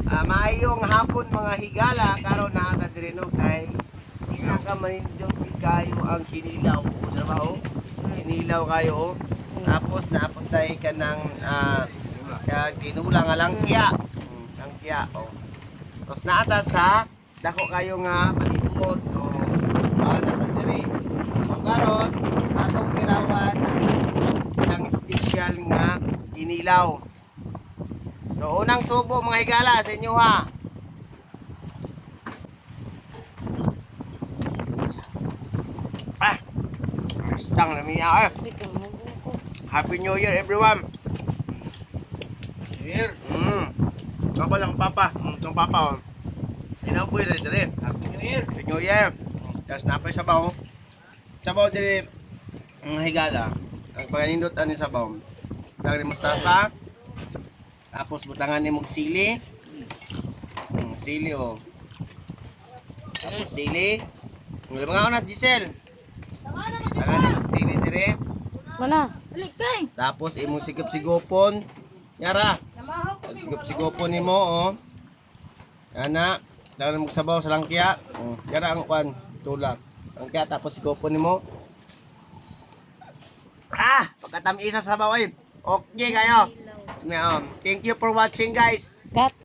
Maayong hapon mga higala karon na ata diri no kay di na ka manindot kayo ang kinilaw o diba o kinilaw kayo o tapos naapuntay ka ng tinula nga langkya langkya o tapos naata sa dako kayo nga palibot o na diri so karon atong pirawan ang special nga kinilaw. So unang subo mga higala sa inyo ha. Stang na miya. Happy New Year everyone. New Year. Ako lang papa. Itong papa. Inaboy rin diri. Happy New Year. Happy New Year. Tapos napay sabaw. Sabaw diri mga higala. Ang paganindot ani sabaw. Dagri mustasa. Tapos butangan ni mong sili. Sili o. Tapos sili. Mga nga na Giselle. Butangan ni mong sili dire. Mana? Tapos imong sigop-sigopon. Yara. Sigop-sigopon nimo o. Ana. Dagan mo sabaw sa langkya. Yara ang kwan tulak. Langkya tapos sigopon nimo. Pagkatam isa sa sabaw ay. Okay kayo. Thank you for watching guys. Cut.